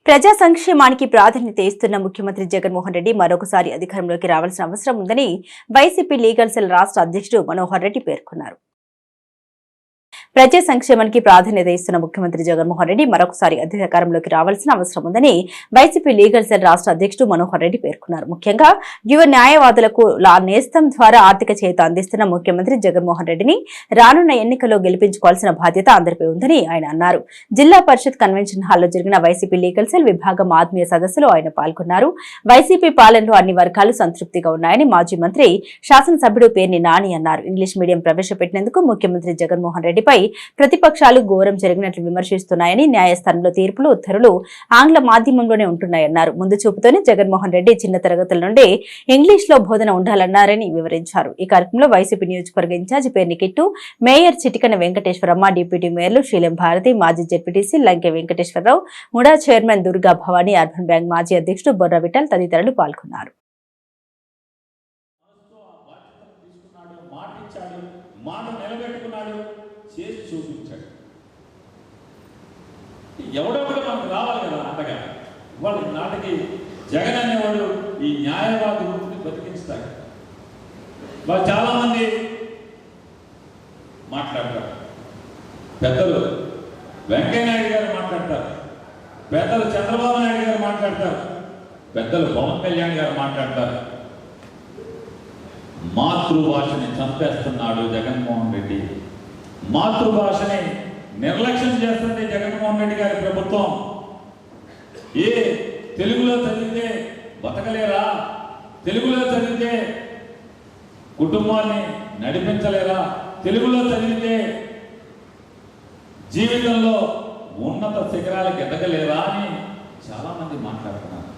ప్రజా సంక్షేమానికి ప్రాధాన్యత ఇస్తున్న ముఖ్యమంత్రి జగన్మోహన్ రెడ్డి మరొకసారి అధికారంలోకి రావాల్సిన అవసరం ఉందని వైసీపీ లీగల్ సెల్ రాష్ట్ర అధ్యక్షుడు మనోహర్ రెడ్డి పేర్కొన్నారు. ప్రజా సంక్షేమానికి ప్రాధాన్యత ఇస్తున్న ముఖ్యమంత్రి జగన్మోహన్ రెడ్డి మరొకసారి అధికారంలోకి రావాల్సిన అవసరం ఉందని వైసీపీ లీగల్ సెల్ రాష్ట్ర అధ్యక్షుడు మనోహర్ రెడ్డి పేర్కొన్నారు. ముఖ్యంగా యువ న్యాయవాదులకు లా నేస్తం ద్వారా ఆర్థిక చేయూత అందిస్తున్న ముఖ్యమంత్రి జగన్మోహన్ రెడ్డిని రానున్న ఎన్నికల్లో గెలిపించుకోవాల్సిన బాధ్యత అందరిపై ఉందని ఆయన అన్నారు. జిల్లా పరిషత్ కన్వెన్షన్ హాల్లో జరిగిన వైసీపీ లీగల్ సెల్ విభాగం ఆత్మీయ సదస్సులో ఆయన పాల్గొన్నారు. వైసీపీ పాలనలో అన్ని వర్గాలు సంతృప్తిగా ఉన్నాయని మాజీ మంత్రి శాసనసభ్యుడు పేర్ని నాని అన్నారు. ఇంగ్లీష్ మీడియం ప్రవేశపెట్టినందుకు ముఖ్యమంత్రి జగన్మోహన్ రెడ్డిపై ప్రతిపక్షాలు ఘోరం జరిగినట్లు విమర్శిస్తున్నాయని, న్యాయస్థానంలో తీర్పులు ఉత్తర్వులు ఆంగ్ల మాధ్యమంలోనే ఉంటున్నాయన్నారు. ముందు చూపుతోనే జగన్మోహన్ రెడ్డి చిన్న తరగతుల నుండి ఇంగ్లీష్ లో బోధన ఉండాలన్నారని వివరించారు. ఈ కార్యక్రమంలో వైసీపీ నియోజకవర్గ incharge Perni Kittu, mayor Chitikana Venkateswaramma, deputy మేయర్లు శీలం భారతి, మాజీ ZPTC Lanke Venkateswararao, MUDA chairman Durga Bhavani, urban bank మాజీ అధ్యక్షుడు బొర్ర విఠల్ తదితరులు పాల్గొన్నారు. చేసి చూపించాడు. ఎవడో కూడా మనకు రావాలి కదా అంతగా. వాళ్ళ నాటికి జగన్ అనేవాడు ఈ న్యాయవాద వృత్తిని బతికించుతాడు. వాళ్ళు చాలామంది మాట్లాడతారు. పెద్దలు వెంకయ్యనాయుడు గారు మాట్లాడతారు, పెద్దలు చంద్రబాబు నాయుడు గారు మాట్లాడతారు, పెద్దలు పవన్ కళ్యాణ్ గారు మాట్లాడతారు. మాతృభాషని చంపేస్తున్నాడు జగన్మోహన్ రెడ్డి, మాతృభాషని నిర్లక్ష్యం చేస్తుంది జగన్మోహన్ రెడ్డి గారి ప్రభుత్వం. ఏ తెలుగులో చదివితే బతకలేరా, తెలుగులో చదివితే కుటుంబాన్ని నడిపించలేరా, తెలుగులో చదివితే జీవితంలో ఉన్నత శిఖరాలకు ఎదగలేరా అని చాలా మంది మాట్లాడుతున్నారు.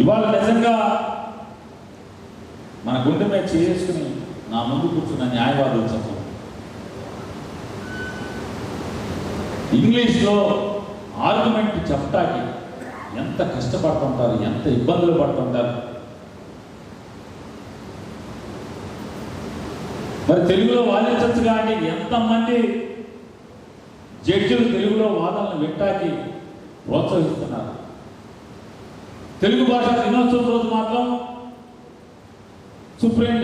ఇవాళ నిజంగా మన గుండె మీద చేసుకుని నా ముందు కూర్చున్న న్యాయవాదులు చెప్పు, ఇంగ్లీష్లో ఆర్గ్యుమెంట్ చెప్పడానికి ఎంత కష్టపడుతుంటారు, ఎంత ఇబ్బందులు పడుతుంటారు. మరి తెలుగులో వాదించచ్చు కానీ ఎంతమంది జడ్జిలు తెలుగులో వాదనలు వినటానికి ప్రోత్సహిస్తున్నారు. తెలుగు భాష దినోత్సవం రోజు మాత్రం సుప్రీం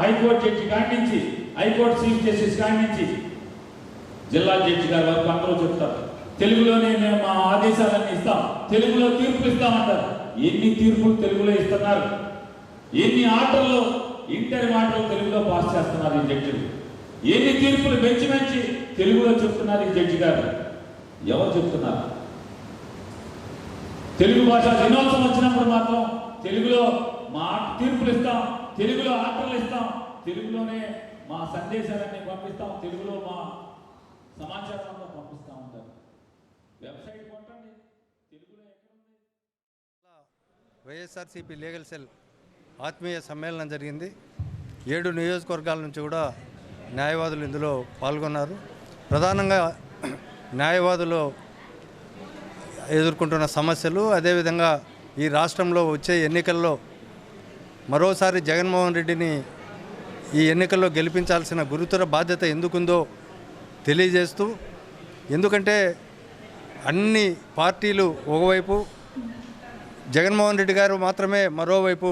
హైకోర్టు జడ్జి కాడి నుంచి, హైకోర్టు చీఫ్ జస్టిస్ కాడి నుంచి జిల్లా జడ్జి గారి వరకు అందరూ చెప్తారు తెలుగులోనే మేము మా ఆదేశాలన్నీ ఇస్తాం, తెలుగులో తీర్పులు ఇస్తామంటారు. ఎన్ని తీర్పులు తెలుగులో ఇస్తున్నారు, ఎన్ని ఆటల్లో ఇంటర్ మాటలు తెలుగులో పాస్ చేస్తున్నారు ఈ జడ్జిలు, ఎన్ని తీర్పులు మంచి మంచి తెలుగులో చెప్తున్నారు ఈ జడ్జి గారు. ఎవరు చెప్తున్నారు? తెలుగు భాష దినోత్సవం వచ్చినప్పుడు మాత్రం తెలుగులో మా తీర్పులు ఇస్తాం, తెలుగులో ఆర్డర్లు ఇస్తాం, తెలుగులోనే మా సందేశాలన్నీ పంపిస్తాం, తెలుగులో మా సమాచారం అంతా పంపిస్తూ ఉంటారు. వెబ్సైట్ కొట్టండి, తెలుగులో ఎక్కడుంది. వైఎస్ఆర్సీపీ లీగల్ సెల్ ఆత్మీయ సమ్మేళనం జరిగింది. 7 నియోజకవర్గాల నుంచి కూడా న్యాయవాదులు ఇందులో పాల్గొన్నారు. ప్రధానంగా న్యాయవాదులు ఎదుర్కొంటున్న సమస్యలు, అదేవిధంగా ఈ రాష్ట్రంలో వచ్చే ఎన్నికల్లో మరోసారి జగన్మోహన్ రెడ్డిని ఈ ఎన్నికల్లో గెలిపించాల్సిన గురుతర బాధ్యత ఎందుకుందో తెలియజేస్తూ, ఎందుకంటే అన్ని పార్టీలు ఒకవైపు, జగన్మోహన్ రెడ్డి గారు మాత్రమే మరోవైపు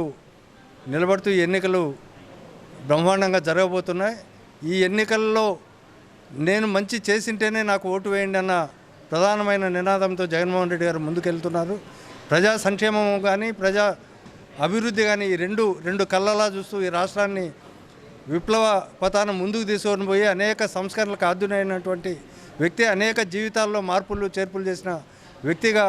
నిలబడుతూ ఈ ఎన్నికలు బ్రహ్మాండంగా జరగబోతున్నాయి. ఈ ఎన్నికల్లో నేను మంచి చేసింటేనే నాకు ఓటు వేయండి అన్న ప్రధానమైన నినాదంతో జగన్మోహన్ రెడ్డి గారు ముందుకెళ్తున్నారు. ప్రజా సంక్షేమం కానీ ప్రజా అభివృద్ధి కానీ ఈ రెండు కళ్ళలా చూస్తూ ఈ రాష్ట్రాన్ని విప్లవ పథాన్ని ముందుకు తీసుకొని పోయి అనేక సంస్కరణలకు ఆద్యునైనటువంటి వ్యక్తి, అనేక జీవితాల్లో మార్పులు చేర్పులు చేసిన వ్యక్తిగా,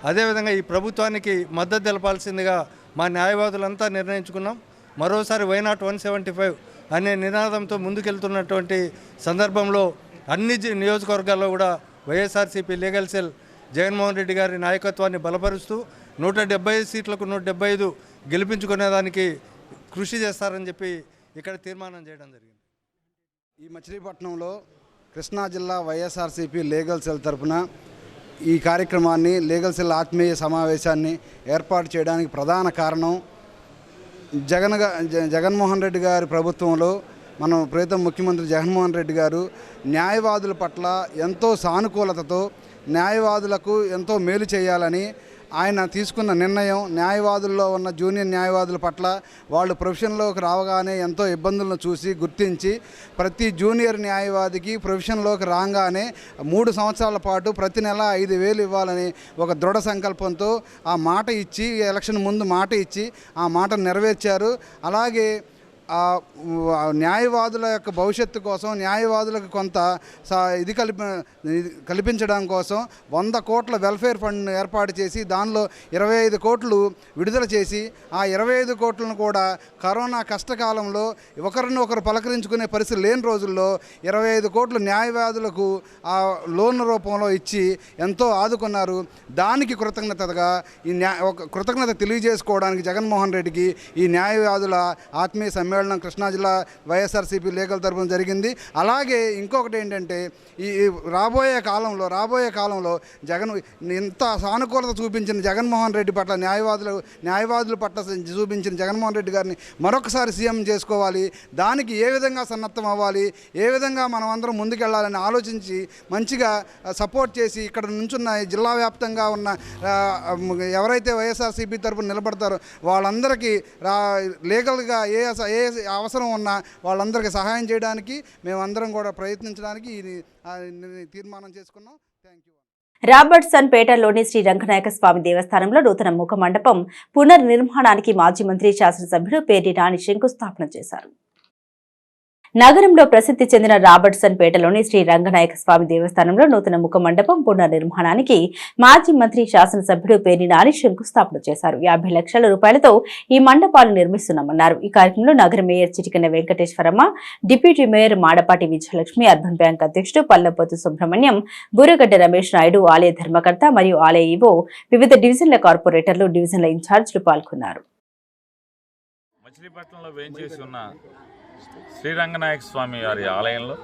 అదేవిధంగా ఈ ప్రభుత్వానికి మద్దతు తెలపాల్సిందిగా మా న్యాయవాదులంతా నిర్ణయించుకున్నాం. మరోసారి వైనాట్ 175 అనే నినాదంతో ముందుకెళ్తున్నటువంటి సందర్భంలో అన్ని నియోజకవర్గాల్లో కూడా వైఎస్ఆర్సీపీ లీగల్ సెల్ జగన్మోహన్ రెడ్డి గారి నాయకత్వాన్ని బలపరుస్తూ 175 సీట్లకు 175 గెలిపించుకునేదానికి కృషి చేస్తారని చెప్పి ఇక్కడ తీర్మానం చేయడం జరిగింది. ఈ మచిలీపట్నంలో కృష్ణా జిల్లా వైఎస్ఆర్సీపీ లీగల్ సెల్ తరఫున ఈ కార్యక్రమాన్ని, లీగల్ సెల్ ఆత్మీయ సమావేశాన్ని ఏర్పాటు చేయడానికి ప్రధాన కారణం జగన్మోహన్ రెడ్డి గారి ప్రభుత్వంలో మనం ప్రీతం ముఖ్యమంత్రి జగన్మోహన్ రెడ్డి గారు న్యాయవాదుల పట్ల ఎంతో సానుకూలతతో న్యాయవాదులకు ఎంతో మేలు చేయాలని ఆయన తీసుకున్న నిర్ణయం, న్యాయవాదుల్లో ఉన్న జూనియర్ న్యాయవాదుల పట్ల వాళ్ళు ప్రొఫెషన్లోకి రావగానే ఎంతో ఇబ్బందులను చూసి గుర్తించి ప్రతి జూనియర్ న్యాయవాదికి ప్రొఫెషన్లోకి రాగానే 3 సంవత్సరాల పాటు ప్రతి నెల 5,000 ఇవ్వాలని ఒక దృఢ సంకల్పంతో ఆ మాట ఇచ్చి, ఎలక్షన్ ముందు మాట ఇచ్చి ఆ మాట నెరవేర్చారు. అలాగే న్యాయవాదుల యొక్క భవిష్యత్తు కోసం, న్యాయవాదులకు కొంత ఇది కల్పించడం కోసం 100 కోట్ల వెల్ఫేర్ ఫండ్ ఏర్పాటు చేసి దానిలో 25 కోట్లు విడుదల చేసి ఆ 25 కోట్లను కూడా కరోనా కష్టకాలంలో ఒకరినొకరు పలకరించుకునే పరిస్థితి లేని రోజుల్లో 25 కోట్లు న్యాయవాదులకు ఆ లోన్ రూపంలో ఇచ్చి ఎంతో ఆదుకున్నారు. దానికి కృతజ్ఞతగా కృతజ్ఞత తెలియజేసుకోవడానికి జగన్మోహన్ రెడ్డికి ఈ న్యాయవాదుల ఆత్మీయ సమ్మేళనం కృష్ణా జిల్లా వైఎస్ఆర్సీపీ లీగల్ తరపున జరిగింది. అలాగే ఇంకొకటి ఏంటంటే ఈ రాబోయే కాలంలో జగన్ ఇంత సానుకూలత చూపించిన జగన్మోహన్ రెడ్డి పట్ల న్యాయవాదుల పట్ల చూపించిన జగన్మోహన్ రెడ్డి గారిని మరొకసారి సీఎం చేసుకోవాలి. దానికి ఏ విధంగా సన్నద్ధం అవ్వాలి, ఏ విధంగా మనం అందరం ముందుకెళ్లాలని ఆలోచించి మంచిగా సపోర్ట్ చేసి ఇక్కడ నుంచున్న జిల్లా వ్యాప్తంగా ఉన్న ఎవరైతే వైఎస్ఆర్సీపీ తరపున నిలబడతారో వాళ్ళందరికీ లీగల్గా ఏ అవసరం ఉన్నా వాళ్ళందరికీ సహాయం చేయడానికి మేమందరం కూడా ప్రయత్నించడానికి ఇది తీర్మానం చేసుకున్నాం. Thank you. రాబర్ట్సన్ పేటలోని శ్రీ రంగనాయక స్వామి దేవస్థానంలో నూతన ముఖ మండపం పునర్నిర్మాణానికి మాజీ మంత్రి శాసనసభ్యుడు పేర్ని నాని శంకుస్థాపన చేశారు. నగరంలో ప్రసిద్ధి చెందిన రాబర్ట్సన్ పేటలోని శ్రీ రంగనాయక స్వామి దేవస్థానంలో నూతన ముఖ మండపం పునర్నిర్మాణానికి మాజీ మంత్రి శాసనసభ్యుడు పేర్ని నాని శంకుస్థాపన చేశారు. 50 లక్షల రూపాయలతో ఈ మండపాలు నిర్మిస్తున్నామన్నారు. ఈ కార్యక్రమంలో నగర mayor Chitikana Venkateswaramma, deputy mayor Madapati Vijayalakshmi, urban bank అధ్యక్షుడు పల్లపోతు సుబ్రహ్మణ్యం, బూరగడ్డ రమేష్ నాయుడు, ఆలయ ధర్మకర్త మరియు ఆలయ ఈవో, వివిధ డివిజన్ల కార్పొరేటర్లు, డివిజన్ల ఇన్ఛార్జీలు పాల్గొన్నారు. శ్రీరంగనాయక స్వామి వారి ఆలయంలో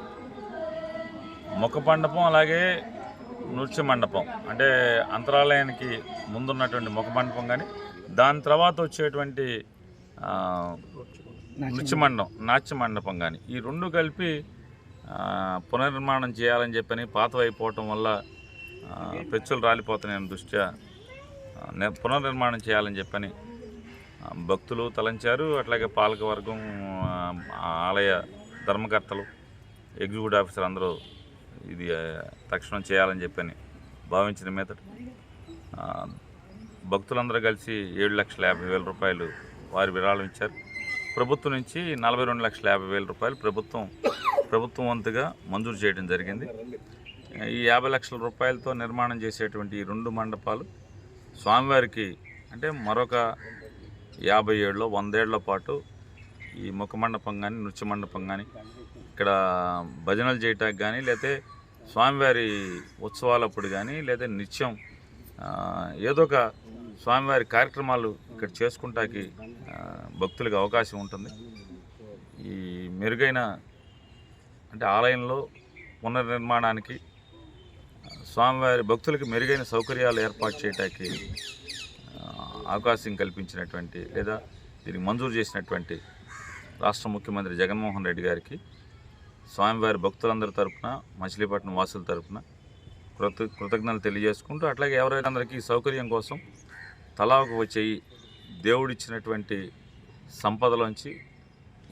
ముఖ మండపం, అలాగే నృత్య మండపం, అంటే అంతరాలయానికి ముందున్నటువంటి ముఖ మండపం కానీ దాని తర్వాత వచ్చేటువంటి నాట్య మండపం కానీ ఈ రెండు కలిపి పునర్నిర్మాణం చేయాలని చెప్పని పాతవైపోవటం వల్ల పెచ్చులు రాలిపోతున్నాయని దృష్ట్యా పునర్నిర్మాణం చేయాలని చెప్పని భక్తులు తలంచారు. అట్లాగే పాలకవర్గం, ఆలయ ధర్మకర్తలు, ఎగ్జిక్యూటివ్ ఆఫీసర్ అందరూ ఇది తక్షణం చేయాలని చెప్పని భావించిన మీద భక్తులందరూ కలిసి 7,50,000 రూపాయలు వారి విరాళం ఇచ్చారు. ప్రభుత్వం నుంచి 42,50,000 రూపాయలు ప్రభుత్వం వంతుగా మంజూరు చేయడం జరిగింది. ఈ 50 లక్షల రూపాయలతో నిర్మాణం చేసేటువంటి ఈ 2 మండపాలు స్వామివారికి అంటే మరొక 50 ఏళ్ళలో 100 ఏళ్ల పాటు ఈ ముఖ మండపం కానీ నృత్య మండపం కానీ ఇక్కడ భజనలు చేయటానికి కానీ లేకపోతే స్వామివారి ఉత్సవాలప్పుడు కానీ లేదా నిత్యం ఏదో ఒక స్వామివారి కార్యక్రమాలు ఇక్కడ చేసుకుంటానికి భక్తులకు అవకాశం ఉంటుంది. ఈ మెరుగైన అంటే ఆలయంలో పునర్నిర్మాణానికి స్వామివారి భక్తులకి మెరుగైన సౌకర్యాలు ఏర్పాటు చేయటానికి అవకాశం కల్పించినటువంటి లేదా దీనికి మంజూరు చేసినటువంటి రాష్ట్ర ముఖ్యమంత్రి జగన్మోహన్ రెడ్డి గారికి స్వామివారి భక్తులందరి తరపున, మచిలీపట్నం వాసుల తరపున కృతజ్ఞతలు తెలియజేసుకుంటూ అట్లాగే ఎవరైనా అందరికీ సౌకర్యం కోసం తలాకు వచ్చేయి దేవుడిచ్చినటువంటి సంపదలోంచి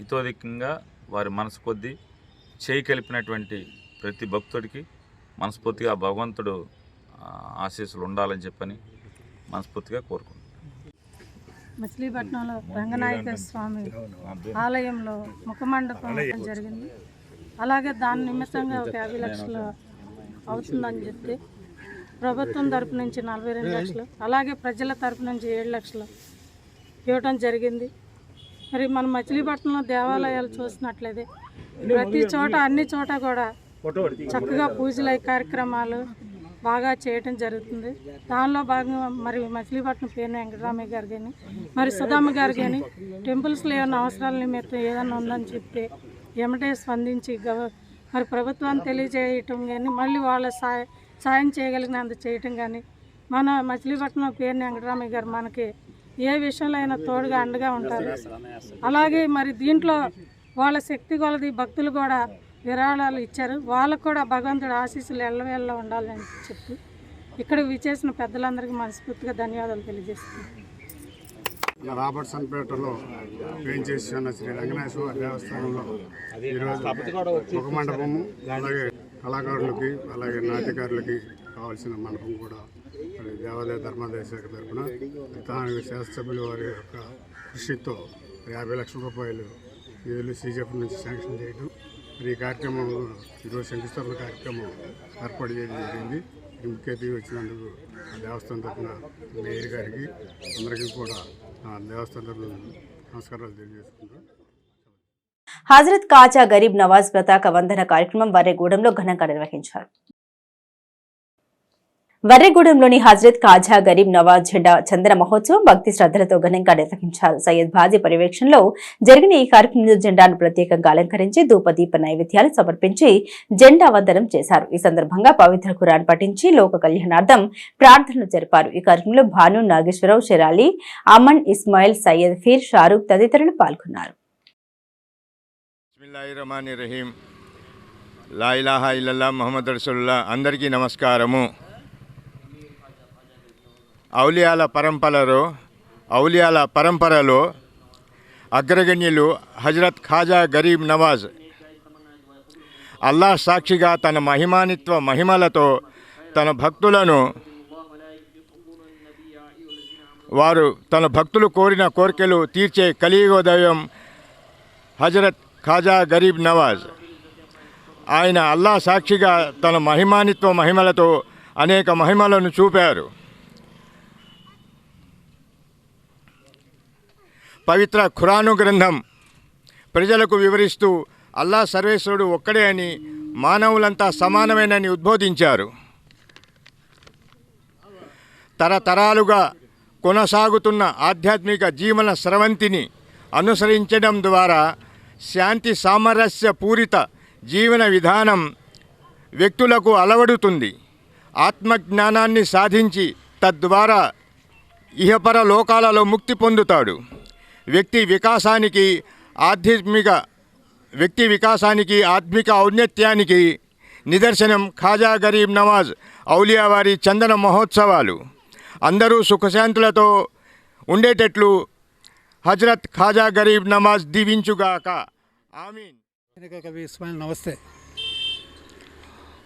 ఇతోధికంగా వారి మనసు కొద్దీ చేయి కలిపినటువంటి ప్రతి భక్తుడికి మనస్ఫూర్తిగా భగవంతుడు ఆశీస్సులు ఉండాలని చెప్పని మనస్ఫూర్తిగా కోరుకుంటున్నాను. మచిలీపట్నంలో రంగనాయక స్వామి ఆలయంలో ముఖమండపం జరిగింది. అలాగే దాని నిమిత్తంగా ఒక 50 లక్షలు అవుతుందని చెప్పి ప్రభుత్వం తరపు నుంచి 42 లక్షలు, అలాగే ప్రజల తరపు నుంచి 7 లక్షలు ఇవ్వడం జరిగింది. మరి మన మచిలీపట్నంలో దేవాలయాలు చూసినట్లయితే ప్రతి చోట అన్ని చోట కూడా చక్కగా పూజల కార్యక్రమాలు బాగా చేయటం జరుగుతుంది. దానిలో భాగంగా మరి మచిలీపట్నం పేర్ని వెంకటరామయ్య గారు కానీ మరి సుధామ్మ గారు కానీ టెంపుల్స్లో ఏమైనా అవసరాల నిమిత్తం ఏదైనా ఉందని చెప్తే ఎమ్మటే స్పందించి మరి ప్రభుత్వాన్ని తెలియజేయటం కానీ మళ్ళీ వాళ్ళ సాయం చేయగలిగినంత చేయటం కానీ మన మచిలీపట్నం పేర్ని వెంకటరామయ్య గారు మనకి ఏ విషయంలో అయినా తోడుగా అండగా ఉంటారు. అలాగే మరి దీంట్లో వాళ్ళ శక్తి కొలది భక్తులు కూడా విరాళాలు ఇచ్చారు. వాళ్ళకు కూడా భగవంతుడు ఆశీస్సులు ఎల్లవేళ్ళ ఉండాలని చెప్పి ఇక్కడ విచ్చేసిన పెద్దలందరికీ మనస్ఫూర్తిగా ధన్యవాదాలు తెలియజేస్తున్నాను. రాబర్ట్సన్పేటలో వేయించేసి ఉన్న శ్రీ రంగనాథేశ్వర దేవస్థానంలో ఈరోజు ఒక మండపము, అలాగే కళాకారులకి అలాగే నాట్యకారులకి కావాల్సిన మండపం కూడా దేవాదాయ ధర్మాదాయ శాఖ తరఫున స్థానిక శాసనసభ్యుల వారి యొక్క కృషితో 50 లక్షల రూపాయలు నిధులు సీజెఫ్ నుంచి శాంక్షన్ చేయడం, మరి ఈ కార్యక్రమంలో ఈరోజు శంకుస్థాపన కార్యక్రమం ఏర్పాటు చేయడం జరిగింది. ముఖ్య అతిథి వచ్చినందుకు దేవస్థానం తరఫున మేయర్ గారికి అందరికీ కూడా దేవస్థానం తరఫున నమస్కారాలు తెలియజేసుకుంటాం. హజరత్ ఖాజా గరీబ్ నవాజ్ పతాక వందన కార్యక్రమం వర్రెగూడెంలో ఘనంగా నిర్వహించారు. వర్రెగూడెంలోని హజరత్ ఖాజా గరీబ్ నవాజ్ జెండా చందన మహోత్సవం భక్తి శ్రద్ధలతో ఘనంగా నిర్వహించారు. సయ్యద్ బాజీ పర్యవేక్షణలో జరిగిన ఈ కార్యక్రమంలో జెండాను ప్రత్యేకంగా అలంకరించి ధూపదీప నైవేద్యాలు సమర్పించి జెండా వందనం చేశారు. ఈ సందర్భంగా పవిత్ర ఖురాన్ పఠించి లోక కళ్యాణార్థం ప్రార్థనలు జరిపారు. ఈ కార్యక్రమంలో భాను, నాగేశ్వరరావు, షెరాలి, అమన్, ఇస్మాయిల్, సయ్యద్ ఫీర్, షారూక్ తదితరులు పాల్గొన్నారు. బిస్మిల్లాహిర్రహమానిర్రహీం. లా ఇలాహా ఇల్లల్లాహ్ ముహమ్మద్ రసూలుల్లాహ్. అందరికీ నమస్కారము. ఔలియాల పరంపరలో అగ్రగణ్యులు హజరత్ ఖాజా గరీబ్ నవాజ్ అల్లాహ్ సాక్షిగా తన మహిమలతో తన భక్తులు కోరిన కోరికలు తీర్చే కలియుగ దైవం హజరత్ ఖాజా గరీబ్ నవాజ్. ఆయన అల్లాహ్ సాక్షిగా తన మహిమలతో అనేక మహిమలను చూపారు. పవిత్ర ఖురాను గ్రంథం ప్రజలకు వివరిస్తూ అల్లాహ్ సర్వేశ్వరుడు ఒక్కడే అని, మానవులంతా సమానమేనని ఉద్బోధించారు. తరతరాలుగా కొనసాగుతున్న ఆధ్యాత్మిక జీవన స్రవంతిని అనుసరించడం ద్వారా శాంతి సామరస్య పూరిత జీవన విధానం వ్యక్తులకు అలవడుతుంది. ఆత్మజ్ఞానాన్ని సాధించి తద్వారా ఇహపర లోకాలలో ముక్తి పొందుతాడు. వ్యక్తి వికాసానికి ఆత్మిక ఔన్నత్యానికి నిదర్శనం ఖాజా గరీబ్ నవాజ్ ఔలియా వారి చందన మహోత్సవాలు. అందరూ సుఖశాంతులతో ఉండేటట్లు హజరత్ ఖాజా గరీబ్ నవాజ్ దీవించుగాక. ఆమీన్. कवि इस्माइल नमस्ते.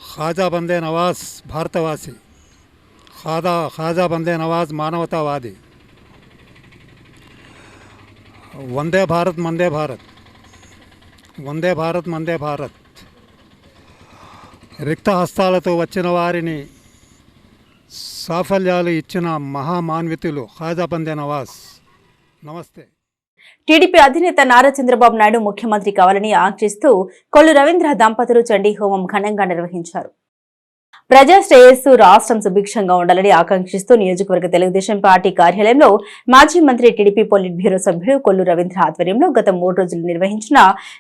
ख्वाजा बंदे नवाज भारतवासी, ख्वाजा बंदे नवाज मानवतावादी. वंदे भारत मंदे भारत, वंदे भारत मंदे भारत. రిక్త హస్తాలతో వచ్చిన వారిని సాఫల్యాలు ఇచ్చిన మహామాన్వితులు ఖాజా బందే నవాజ్. నమస్తే. టీడీపీ అధినేత నారా చంద్రబాబు నాయుడు ముఖ్యమంత్రి కావాలని ఆకాంక్షిస్తూ కొల్లు రవీంద్ర దంపతులు చండీ హోమం ఘనంగా నిర్వహించారు. ప్రజా శ్రేయస్సు, రాష్ట్రం సుభిక్షంగా ఉండాలని ఆకాంక్షిస్తూ నియోజకవర్గ తెలుగుదేశం పార్టీ కార్యాలయంలో మాజీ మంత్రి, టీడీపీ పొలిట్ బ్యూరో సభ్యుడు కొల్లు రవీంద్ర ఆధ్వర్యంలో గత 3 రోజులు నిర్వహించిన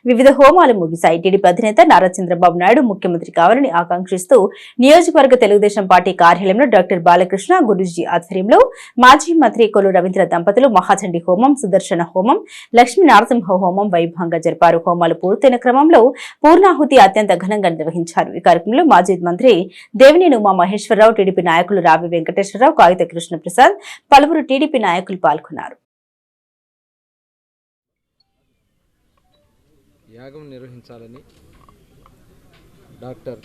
వివిధ హోమాలు ముగిశాయి. టీడీపీ అధినేత నారా చంద్రబాబు నాయుడు ముఖ్యమంత్రి కావాలని ఆకాంక్షిస్తూ నియోజకవర్గ తెలుగుదేశం పార్టీ కార్యాలయంలో డాక్టర్ బాలకృష్ణ గురూజీ ఆధ్వర్యంలో మాజీ మంత్రి కొల్లు రవీంద్ర దంపతులు మహాచండీ హోమం, సుదర్శన హోమం, లక్ష్మీ నరసింహ హోమం వైభవంగా జరిపారు. హోమాలు పూర్తయిన క్రమంలో పూర్ణాహుతి అత్యంత ఘనంగా నిర్వహించారు. ఈ కార్యక్రమంలో మాజీ మంత్రి దేవినేని ఉమా మహేశ్వరరావు, టీడీపీ నాయకులు రావి వెంకటేశ్వరరావు, కాగిత కృష్ణప్రసాద్, పలువురు టీడీపీ నాయకులు పాల్గొన్నారు. యాగం నిర్వహించాలని డాక్టర్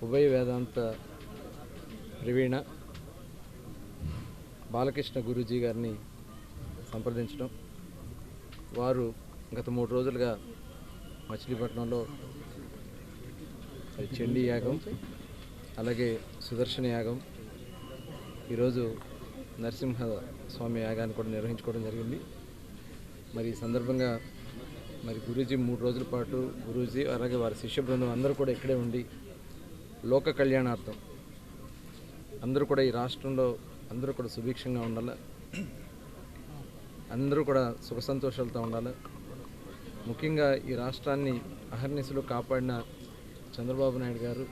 ఉభయ వేదాంత ప్రవీణ బాలకృష్ణ గురూజీ గారిని సంప్రదించడం, వారు గత 3 రోజులుగా మచిలీపట్నంలో చండీ యాగం, అలాగే సుదర్శన యాగం, ఈరోజు నరసింహ స్వామి యాగాన్ని కూడా నిర్వహించుకోవడం జరిగింది. మరి ఈ సందర్భంగా మరి గురూజీ 3 రోజుల పాటు గురూజీ అలాగే వారి శిష్య బృందం అందరూ కూడా ఇక్కడే ఉండి లోక కళ్యాణార్థం అందరూ కూడా ఈ రాష్ట్రంలో అందరూ కూడా సుభిక్షంగా ఉండాలి, అందరూ కూడా సుఖ సంతోషాలతో ఉండాలి. ముఖ్యంగా ఈ రాష్ట్రాన్ని అహర్నిశలు కాపాడిన చంద్రబాబు నాయుడు గారు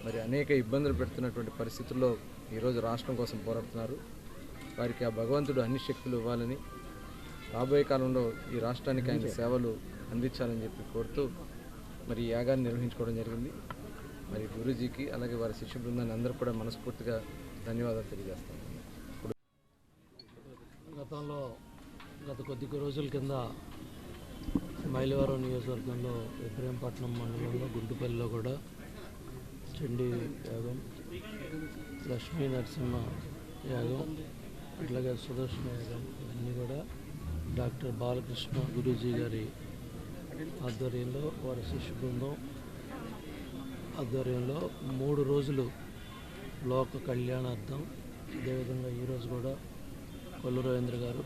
మరి అనేక ఇబ్బందులు పెడుతున్నటువంటి పరిస్థితుల్లో ఈరోజు రాష్ట్రం కోసం పోరాడుతున్నారు. వారికి ఆ భగవంతుడు అన్ని శక్తులు ఇవ్వాలని, రాబోయే కాలంలో ఈ రాష్ట్రానికి ఆయన సేవలు అందించాలని చెప్పి కోరుతూ మరి ఈ యాగాన్ని నిర్వహించుకోవడం జరిగింది. మరి గురూజీకి అలాగే వారి శిష్య బృందాన్ని అందరూ కూడా మనస్ఫూర్తిగా ధన్యవాదాలు తెలియజేస్తాను. గతంలో గత కొద్ది రోజుల కింద మైలవరం నియోజకవర్గంలో ఇబ్రహీంపట్నం మండలంలో గుంటుపల్లిలో కూడా చండీ యాగం, లక్ష్మీ నరసింహ యాగం, అట్లాగే సుదర్శన యాగం ఇవన్నీ కూడా డాక్టర్ బాలకృష్ణ గురూజీ గారి ఆధ్వర్యంలో వారి శిష్య బృందం ఆధ్వర్యంలో 3 రోజులు లోక కళ్యాణార్థం. అదేవిధంగా ఈరోజు కూడా కొల్లు రవీంద్ర గారు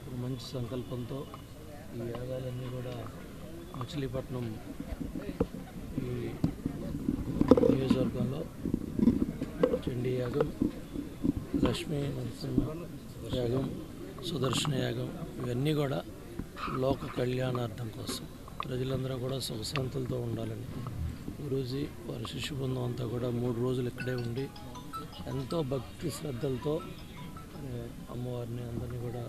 ఒక మంచి సంకల్పంతో ఈ యాగాలన్నీ కూడా మచిలీపట్నం ఈ నియోజకవర్గంలో చండీ యాగం, లక్ష్మీ నరసింహ యాగం, సుదర్శన యాగం ఇవన్నీ కూడా లోక కళ్యాణార్థం కోసం ప్రజలందరూ కూడా సుఖశాంతులతో ఉండాలని గురూజీ వారి శిష్య బృందం అంతా కూడా 3 రోజులు ఇక్కడే ఉండి ఎంతో భక్తి శ్రద్ధలతో అమ్మవారిని అందరినీ కూడా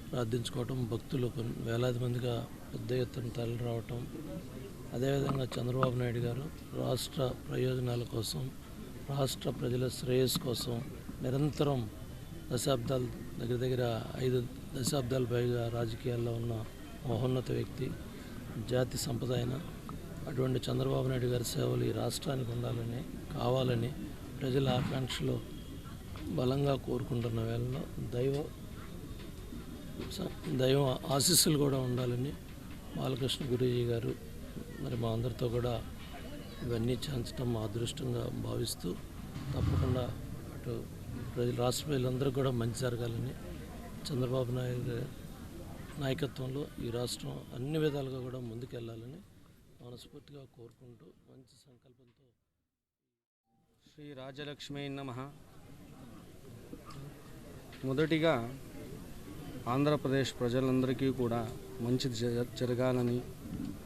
ప్రార్థించుకోవటం, భక్తులు వేలాది మందిగా పెద్ద ఎత్తున తరలి రావటం. అదేవిధంగా చంద్రబాబు నాయుడు గారు రాష్ట్ర ప్రయోజనాల కోసం, రాష్ట్ర ప్రజల శ్రేయస్సు కోసం నిరంతరం దశాబ్దాలు దగ్గర 5 దశాబ్దాల పైగా రాజకీయాల్లో ఉన్న మహోన్నత వ్యక్తి, జాతి సంపద అయిన అటువంటి చంద్రబాబు నాయుడు గారి సేవలు ఈ రాష్ట్రానికి ఉండాలని, కావాలని ప్రజల ఆకాంక్షలు బలంగా కోరుకుంటున్న వేళలో దైవ ఆశీస్సులు కూడా ఉండాలని బాలకృష్ణ గురూజీ గారు మరి మా అందరితో కూడా ఇవన్నీ చేయించడం మా అదృష్టంగా భావిస్తూ తప్పకుండా అటు రాష్ట్ర ప్రజలందరూ కూడా మంచి జరగాలని, చంద్రబాబు నాయుడు నాయకత్వంలో ఈ రాష్ట్రం అన్ని విధాలుగా కూడా ముందుకెళ్లాలని మనస్ఫూర్తిగా కోరుకుంటూ మంచి సంకల్పంతో శ్రీ రాజలక్ష్మీ నమః. మొదటిగా ఆంధ్రప్రదేశ్ ప్రజలందరికీ కూడా మంచిది జరగాలని,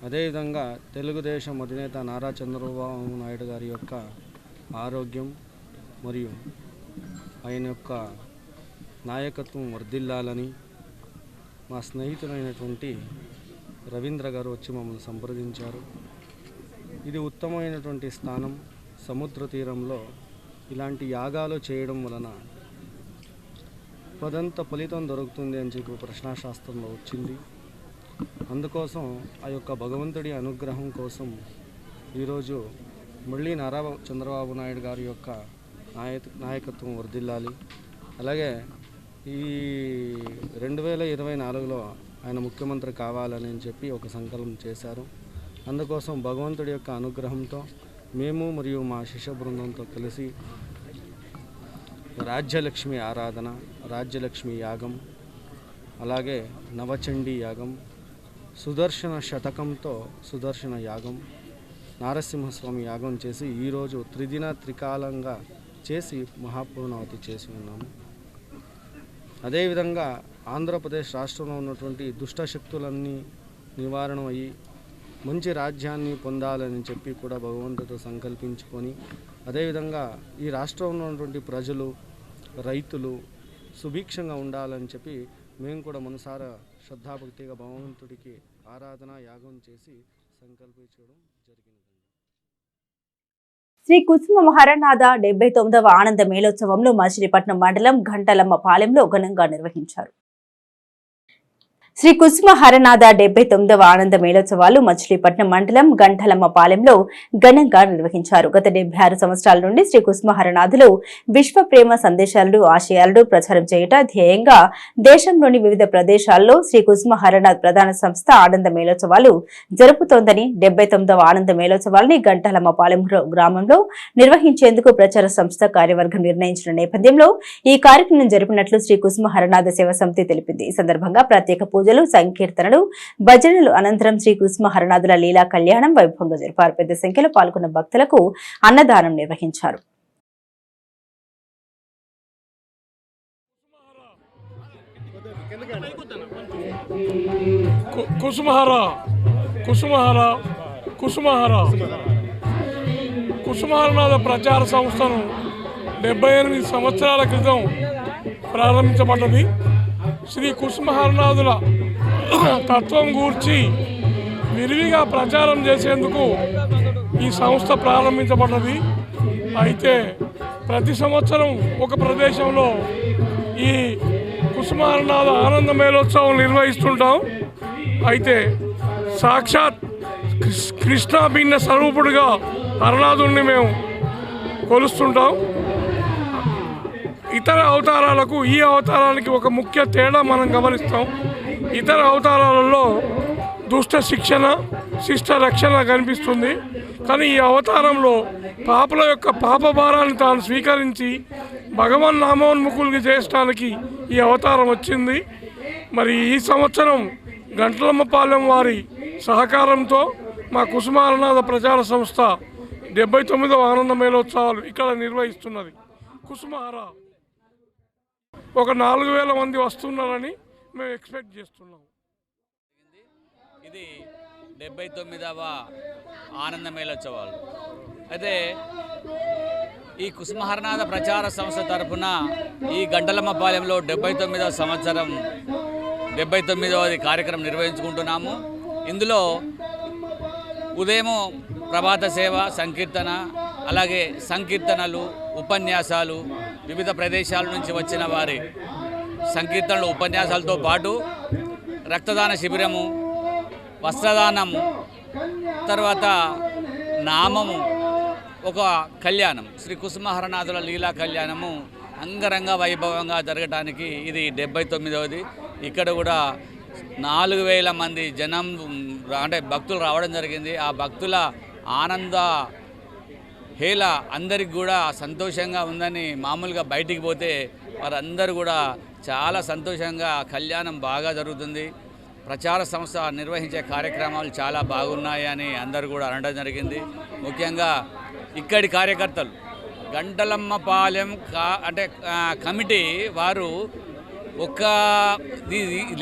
అదేవిధంగా తెలుగుదేశం అధినేత నారా చంద్రబాబు నాయుడు గారి యొక్క ఆరోగ్యం మరియు ఆయన యొక్క నాయకత్వం వర్ధిల్లాలని మా స్నేహితులైనటువంటి రవీంద్ర గారు వచ్చి మమ్మల్ని సంప్రదించారు. ఇది ఉత్తమమైనటువంటి స్థానం. సముద్ర తీరంలో ఇలాంటి యాగాలు చేయడం వలన పదంత ఫలితం దొరుకుతుంది అని చెప్పి ప్రశ్నాశాస్త్రంలో వచ్చింది. అందుకోసం ఆ యొక్క భగవంతుడి అనుగ్రహం కోసం ఈరోజు మళ్ళీ నారా చంద్రబాబు నాయుడు గారి యొక్క నాయకత్వం వర్ధిల్లాలి. అలాగే ఈ 2024లో ఆయన ముఖ్యమంత్రి కావాలని చెప్పి ఒక సంకల్పం చేశారు. అందుకోసం భగవంతుడి యొక్క అనుగ్రహంతో మేము మరియు మా శిష్య బృందంతో కలిసి రాజ్యలక్ష్మి ఆరాధన, రాజ్యలక్ష్మి యాగం, అలాగే నవచండీ యాగం, సుదర్శన శతకంతో సుదర్శన యాగం, నారసింహస్వామి యాగం చేసి ఈరోజు త్రిదిన త్రికాలంగా చేసి మహాపూర్ణావతి చేసి ఉన్నాము. అదేవిధంగా ఆంధ్రప్రదేశ్ రాష్ట్రంలో ఉన్నటువంటి దుష్టశక్తులన్నీ నివారణ అయ్యి మంచి రాజ్యాన్ని పొందాలని చెప్పి కూడా భగవంతుడితో సంకల్పించుకొని, అదేవిధంగా ఈ రాష్ట్రంలో ఉన్నటువంటి ప్రజలు, రైతులు సుభిక్షంగా ఉండాలని చెప్పి మేము కూడా మనసారా శ్రద్ధాభక్తిగా భగవంతుడికి ఆరాధన యాగం చేసి సంకల్పించడం జరిగింది. శ్రీ కుసుమ హరనాథ 79వ ఆనంద మేళోత్సవంలో మచిలీపట్నం మండలం ఘంటలమ్మ పాలెంలో ఘనంగా నిర్వహించారు. శ్రీ కుసుమ హరనాథ 79వ ఆనంద మేళోత్సవాలు మచిలీపట్నం మండలం గంటలమ్మ పాలెంలో ఘనంగా నిర్వహించారు. గత 76 సంవత్సరాల నుండి శ్రీ కుసుమ హరనాథులు విశ్వ ప్రేమ సందేశాలను, ఆశయాలను ప్రచారం చేయట ధ్యేయంగా దేశంలోని వివిధ ప్రదేశాల్లో శ్రీ కుసుమ హరనాథ్ ప్రధాన సంస్థ ఆనంద మేళోత్సవాలు జరుపుతోందని, 79వ ఆనంద మేళోత్సవాలని గంటలమ్మ పాలెం గ్రామంలో నిర్వహించేందుకు ప్రచార సంస్థ కార్యవర్గం నిర్ణయించిన నేపథ్యంలో ఈ కార్యక్రమం జరిపినట్లు శ్రీ కుసుమ హరనాథ సేవా సమితి తెలిపింది. ఈ సందర్భంగా ప్రత్యేక పూజలు, సంకీర్తనలు, భజనలు అనంతరం శ్రీ కుసుమ హరనాథుల లీలా కళ్యాణం వైభవంగా జరిపారు. పెద్ద సంఖ్యలో పాల్గొన్న భక్తులకు అన్నదానం నిర్వహించారు. కుసుమహరనాథ ప్రచార సంస్థను 78 సంవత్సరాల క్రితం ప్రారంభించబడ్డది. శ్రీ కుసుమహరనాథుల తత్వం గూర్చి విరివిగా ప్రచారం చేసేందుకు ఈ సంస్థ ప్రారంభించబడ్డది. అయితే ప్రతి సంవత్సరం ఒక ప్రదేశంలో ఈ కుసుమహరనాథ ఆనంద మేళోత్సవం నిర్వహిస్తుంటాం. అయితే సాక్షాత్ కృష్ణా భిన్న స్వరూపుడుగా హరనాథుడిని మేము కొలుస్తుంటాం. ఇతర అవతారాలకు ఈ అవతారానికి ఒక ముఖ్య తేడా మనం గమనిస్తాం. ఇతర అవతారాలలో దుష్ట శిక్షణ, శిష్ట రక్షణ కనిపిస్తుంది. కానీ ఈ అవతారంలో పాపల యొక్క పాప భారాన్ని తాను స్వీకరించి భగవన్ నామోన్ముఖులకి చేయడానికి ఈ అవతారం వచ్చింది. మరి ఈ సంవత్సరం గంటలమ్మపాలెం వారి సహకారంతో మా కుసుమహరనాథ ప్రచార సంస్థ 79వ ఆనంద మేళోత్సవాలు ఇక్కడ నిర్వహిస్తున్నది. కుసుమహర ఒక 4000 మంది వస్తున్నారని మేము ఎక్స్పెక్ట్ చేస్తున్నాం. ఇది 79వ ఆనంద మేళోత్సవాలు. అయితే ఈ కుసుమహరనాథ ప్రచార సంస్థ తరఫున ఈ గంటలమ్మపాలెంలో 79వ సంవత్సరం 79వది కార్యక్రమం నిర్వహించుకుంటున్నాము. ఇందులో ఉదయం ప్రభాత సేవ, సంకీర్తన, అలాగే సంకీర్తనలు, ఉపన్యాసాలు, వివిధ ప్రదేశాల నుంచి వచ్చిన వారి సంకీర్తనలు, ఉపన్యాసాలతో పాటు రక్తదాన శిబిరము, వస్త్రదానము, తర్వాత నామము, ఒక కళ్యాణం, శ్రీ కుసుమహరనాథుల లీలా కళ్యాణము అంగరంగ వైభవంగా జరగడానికి ఇది 79వది. ఇక్కడ కూడా 4000 మంది జనం అంటే భక్తులు రావడం జరిగింది. ఆ భక్తుల ఆనంద హేళ అందరికి కూడా సంతోషంగా ఉందని, మామూలుగా బయటికి పోతే వారందరూ కూడా చాలా సంతోషంగా కళ్యాణం బాగా జరుగుతుంది, ప్రచార సంస్థ నిర్వహించే కార్యక్రమాలు చాలా బాగున్నాయి అని అందరూ కూడా అనడం జరిగింది. ముఖ్యంగా ఇక్కడి కార్యకర్తలు గంటలమ్మపాలెం అంటే కమిటీ వారు ఒక్క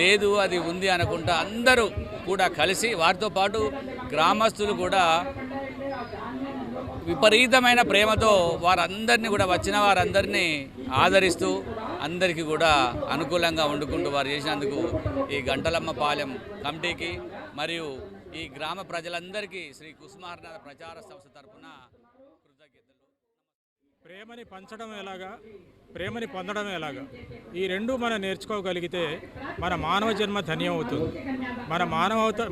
లేదు అది ఉంది అనుకుంటా అందరూ కూడా కలిసి, వారితో పాటు గ్రామస్తులు కూడా విపరీతమైన ప్రేమతో వారందరినీ కూడా వచ్చిన వారందరినీ ఆదరిస్తూ అందరికీ కూడా అనుకూలంగా వండుకుంటూ వారు చేసినందుకు ఈ గంటలమ్మపాలెం కమిటీకి మరియు ఈ గ్రామ ప్రజలందరికీ శ్రీ కుసుమహరనాథ ప్రచార సంస్థ తరఫున కృతజ్ఞతలు. ప్రేమని పంచడం ఎలాగా, ప్రేమని పొందడం ఎలాగా, ఈ రెండు మనం నేర్చుకోగలిగితే మన మానవ జన్మ ధన్యం అవుతుంది.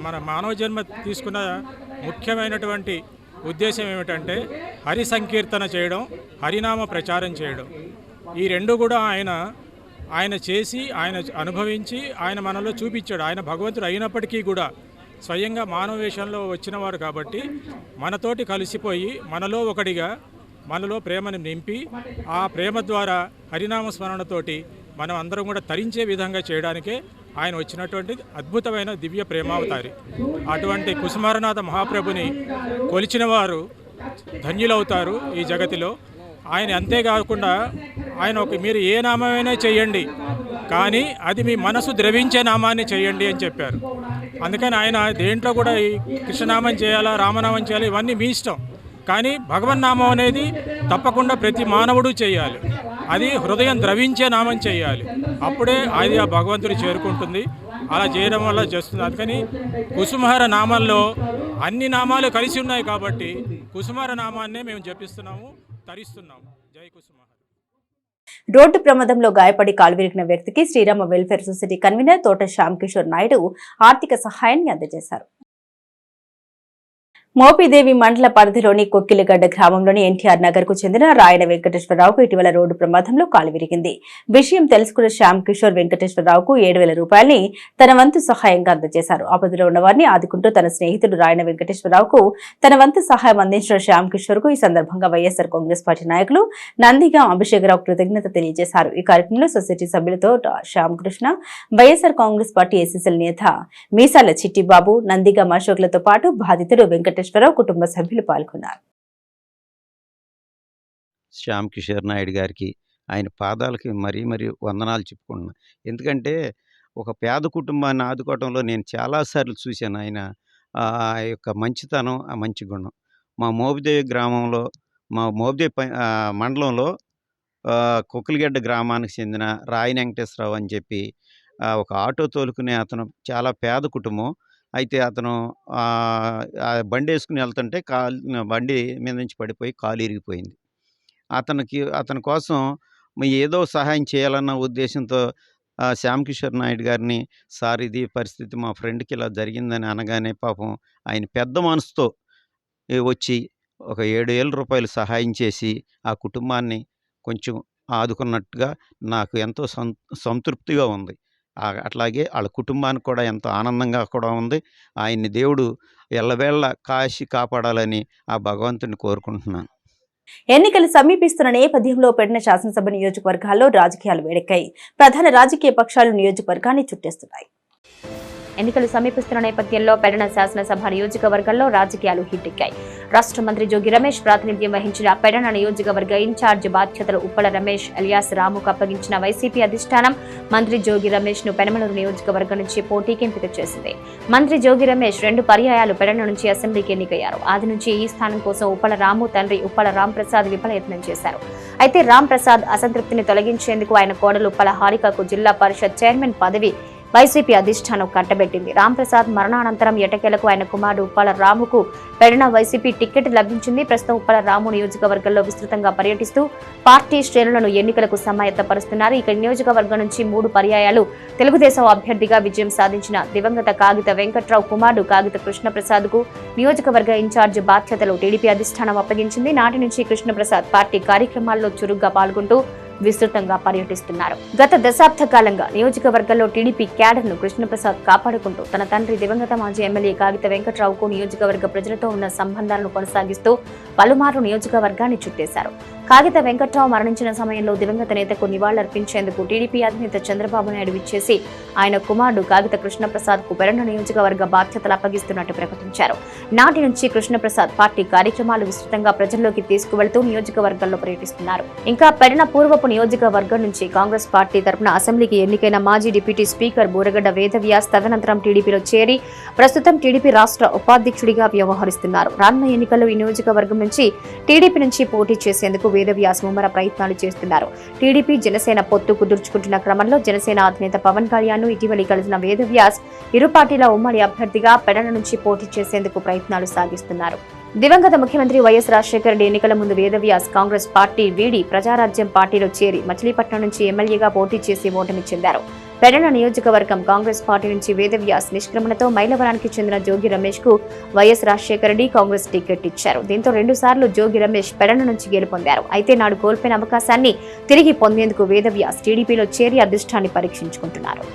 మన మానవ జన్మ తీసుకున్న ముఖ్యమైనటువంటి ఉద్దేశం ఏమిటంటే హరి సంకీర్తన చేయడం, హరినామ ప్రచారం చేయడం. ఈ రెండు కూడా ఆయన చేసి, ఆయన అనుభవించి, ఆయన మనలో చూపించాడు. ఆయన భగవంతుడు అయినప్పటికీ కూడా స్వయంగా మానవ వేషంలో వచ్చినవారు కాబట్టి మనతోటి కలిసిపోయి మనలో ఒకటిగా మనలో ప్రేమను నింపి, ఆ ప్రేమ ద్వారా హరినామ స్మరణతోటి మనం అందరం కూడా తరించే విధంగా చేయడానికే ఆయన వచ్చినటువంటి అద్భుతమైన దివ్య ప్రేమావతారి. అటువంటి కుసుమహరనాథ మహాప్రభుని కొలిచిన వారు ధన్యులవుతారు ఈ జగతిలో. ఆయన అంతేకాకుండా ఆయన మీరు ఏ నామమైనా చేయండి, కానీ అది మీ మనసు ద్రవించే నామాన్ని చేయండి అని చెప్పారు. అందుకని ఆయన దేంట్లో కూడా ఈ కృష్ణనామం చేయాలా, రామనామం చేయాలి, ఇవన్నీ మీ ఇష్టం. కానీ భగవన్నామం అనేది తప్పకుండా ప్రతి మానవుడు చేయాలి. అది హృదయం ద్రవించే నామం చేయాలి. అప్పుడే అది ఆ భగవంతుడు చేరుకుంటుంది. అలా చేయడం వల్ల చేస్తుంది. అందుకని కుసుమహర నామంలో అన్ని నామాలు కలిసి ఉన్నాయి కాబట్టి కుసుమహర నామాన్నే మేము జపిస్తున్నాము, తరిస్తున్నాము. జై కుసుమహర. రోడ్డు ప్రమాదంలో గాయపడి కాలువిరిగిన వ్యక్తికి శ్రీరామ వెల్ఫేర్ సొసైటీ కన్వీనర్ తోట శ్యామ్ కిషోర్ నాయుడు ఆర్థిక సహాయాన్ని అందజేశారు. మోపిదేవి మండల పరిధిలోని కొక్కిలిగడ్డ గ్రామంలోని ఎన్టీఆర్ నగర్ కు చెందిన రాయన వెంకటేశ్వరరావుకు ఇటీవల రోడ్డు ప్రమాదంలో కాలు విరిగింది. విషయం తెలుసుకున్న శ్యామ్ కిషోర్ వెంకటేశ్వరరావుకు 7,000 రూపాయలని తన వంతు సహాయంగా అందజేశారు. ఆపదలో ఉన్న వారిని ఆదుకుంటూ తన స్నేహితుడు రాయన వెంకటేశ్వరరావుకు తన వంతు సహాయం అందించిన శ్యామ్ కిషోర్ కు ఈ సందర్భంగా వైఎస్ఆర్ కాంగ్రెస్ పార్టీ నాయకులు నందిగాం అభిషేకరావు కృతజ్ఞత తెలియజేశారు. ఈ కార్యక్రమంలో సొసైటీ సభ్యులతో శ్యామ్ కృష్ణ, వైఎస్ఆర్ కాంగ్రెస్ పార్టీ ఎస్ఎస్ఎల్ నేత మీసాల చిట్టిబాబు, నందిగాం అశోక్లతో పాటు బాధితుడు వెంకటేశ్వరరావు కుటుంబ సభ్యులు పాల్గొన్నారు. శ్యామ్ కిషోర్ నాయుడు గారికి ఆయన పాదాలకి మరీ వందనాలు చెప్పుకుంటున్నా. ఎందుకంటే ఒక పేద కుటుంబాన్ని ఆదుకోవడంలో నేను చాలాసార్లు చూశాను ఆయన యొక్క మంచితనం, ఆ మంచి గుణం. మా మోపిదేవి గ్రామంలో, మా మోపిదేవి మండలంలో కొక్కిలిగడ్డ గ్రామానికి చెందిన రాయన వెంకటేశ్వరరావు అని చెప్పి ఒక ఆటో తోలుకునే అతను చాలా పేద కుటుంబం. అయితే అతను ఆ బండి వేసుకుని వెళ్తుంటే బండి మీద నుంచి పడిపోయి కాలు ఇరిగిపోయింది. అతని కోసం ఏదో సహాయం చేయాలన్న ఉద్దేశంతో శ్యామ్ కిషోర్ నాయుడు గారిని, సార్ ఇది పరిస్థితి మా ఫ్రెండ్కి ఇలా జరిగిందని అనగానే పాపం ఆయన పెద్ద మనసుతో వచ్చి ఒక 7,000 రూపాయలు సహాయం చేసి ఆ కుటుంబాన్ని కొంచెం ఆదుకున్నట్టుగా నాకు ఎంతో సంతృప్తిగా ఉంది. అట్లాగే వాళ్ళ కుటుంబానికి కూడా ఎంతో ఆనందంగా కూడా ఉంది. ఆయన్ని దేవుడు ఎల్లవేళ కాపాడాలని ఆ భగవంతుని కోరుకుంటున్నాను. ఎన్నికలు సమీపిస్తున్న నేపథ్యంలో పెడిన శాసనసభ నియోజకవర్గాల్లో రాజకీయాలు వేడెక్కాయి. ప్రధాన రాజకీయ పక్షాలు నియోజకవర్గాన్ని చుట్టేస్తున్నాయి. ఎన్నికలు సమీపిస్తున్న నేపథ్యంలో పెడిన శాసనసభ నియోజకవర్గంలో రాజకీయాలు హీటెక్కాయి. రాష్ట్ర మంత్రి జోగి రమేష్ ప్రాతినిధ్యం వహించిన పెడిన నియోజకవర్గ ఇన్ఛార్జ్ బాధ్యతలు ఉప్పల రమేష్ ఎలియాస్ రాముకు అప్పగించిన వైసీపీ అధిష్టానం మంత్రి జోగి రమేష్ ను పెనమలూరు నియోజకవర్గం నుంచి పోటీకి ఎంపిక చేసింది. మంత్రి జోగి రమేష్ 2 పర్యాయాలు పెడిన నుంచి అసెంబ్లీకి ఎన్నికయ్యారు. ఆది నుంచి ఈ స్థానం కోసం ఉప్పల రాము తండ్రి ఉప్పల రామ్ ప్రసాద్ విఫలయత్నం చేశారు. అయితే రామ్ ప్రసాద్ అసంతృప్తిని తొలగించేందుకు ఆయన కోడలు ఉప్పల హారికకు జిల్లా పరిషత్ చైర్మన్ పదవి వైసీపీ అధిష్టానం కట్టబెట్టింది. రామ్ ప్రసాద్ మరణానంతరం ఎటకేలకు ఆయన కుమారుడు ఉప్పల రాముకు పెడిన వైసీపీ టికెట్ లభించింది. ప్రస్తుతం ఉప్పల రాము నియోజకవర్గంలో విస్తృతంగా పర్యటిస్తూ పార్టీ శ్రేణులను ఎన్నికలకు సమాయత్తపరుస్తున్నారు. ఇక నియోజకవర్గం నుంచి 3 పర్యాయాలు తెలుగుదేశం అభ్యర్థిగా విజయం సాధించిన దివంగత కాగిత వెంకట్రావు కుమారుడు కాగిత కృష్ణప్రసాద్ కు నియోజకవర్గ ఇన్ఛార్జ్ బాధ్యతలు టీడీపీ అధిష్టానం అప్పగించింది. నాటి నుంచి కృష్ణప్రసాద్ పార్టీ కార్యక్రమాల్లో చురుగ్గా పాల్గొంటూ విస్తృతంగా పర్యటిస్తున్నారు. గత దశాబ్ద కాలంగా నియోజకవర్గంలో టీడీపీ క్యాడర్ ను కృష్ణప్రసాద్ కాపాడుకుంటూ తన తండ్రి దివంగత మాజీ ఎమ్మెల్యే కాగిత వెంకట్రావుకు నియోజకవర్గ ప్రజలతో ఉన్న సంబంధాలను కొనసాగిస్తూ పలుమార్లు నియోజకవర్గాన్ని చుట్టేశారు. కాగిత వెంకట్రావు మరణించిన సమయంలో దివంగత నేతకు నివాళులర్పించేందుకు టీడీపీ అధినేత చంద్రబాబు నాయుడు విచ్చేసి ఆయన కుమారుడు కాగిత కృష్ణప్రసాద్ కు పెడిన నియోజకవర్గ బాధ్యతలు అప్పగిస్తున్నట్టు ప్రకటించారు. నాటి నుంచి కృష్ణప్రసాద్ పార్టీ కార్యక్రమాలు విస్తృతంగా ప్రజల్లోకి తీసుకువెళ్తూ నియోజకవర్గంలో పర్యటిస్తున్నారు. ఇంకా పెడిన పూర్వపు నియోజకవర్గం నుంచి కాంగ్రెస్ పార్టీ తరఫున అసెంబ్లీకి ఎన్నికైన మాజీ డిప్యూటీ స్పీకర్ బూరగడ్డ వేదవ్యాస్ తదనంతరం టీడీపీలో చేరి ప్రస్తుతం టీడీపీ రాష్ట్ర ఉపాధ్యక్షుడిగా వ్యవహరిస్తున్నారు. రానున్న ఎన్నికల్లో ఈ నియోజకవర్గం నుంచి టీడీపీ నుంచి పోటీ చేసేందుకు వేదవ్యాస్ ముమ్మర ప్రయత్నాలు చేస్తున్నారు. టీడీపీ జనసేన పొత్తు కుదుర్చుకుంటున్న క్రమంలో జనసేన అధినేత పవన్ కళ్యాణ్ ను ఇటీవలి కలిసిన వేదవ్యాస్ ఇరు పార్టీల ఉమ్మడి అభ్యర్థిగా పెడిన నుంచి పోటీ చేసేందుకు ప్రయత్నాలు సాగిస్తున్నారు. దివంగత ముఖ్యమంత్రి వైఎస్ రాజశేఖర రెడ్డి ఎన్నికల ముందు వేదవ్యాస్ కాంగ్రెస్ పార్టీ వీడి ప్రజారాజ్యం పార్టీలో చేరి మచిలీపట్నం నుంచి ఎమ్మెల్యేగా పోటీ చేసి ఓటమి చెందారు. పెడిన నియోజకవర్గం కాంగ్రెస్ పార్టీ నుంచి వేదవ్యాస్ నిష్క్రమణతో మైలవరానికి చెందిన జోగి రమేష్ కు వైఎస్ రాజశేఖర రెడ్డి కాంగ్రెస్ టికెట్ ఇచ్చారు. దీంతో 2 సార్లు జోగి రమేష్ పెడిన నుంచి గెలుపొందారు. అయితే నాడు కోల్పోయిన అవకాశాన్ని తిరిగి పొందేందుకు వేదవ్యాస్ టీడీపీలో చేరి అదృష్టాన్ని పరీక్షించుకుంటున్నారు.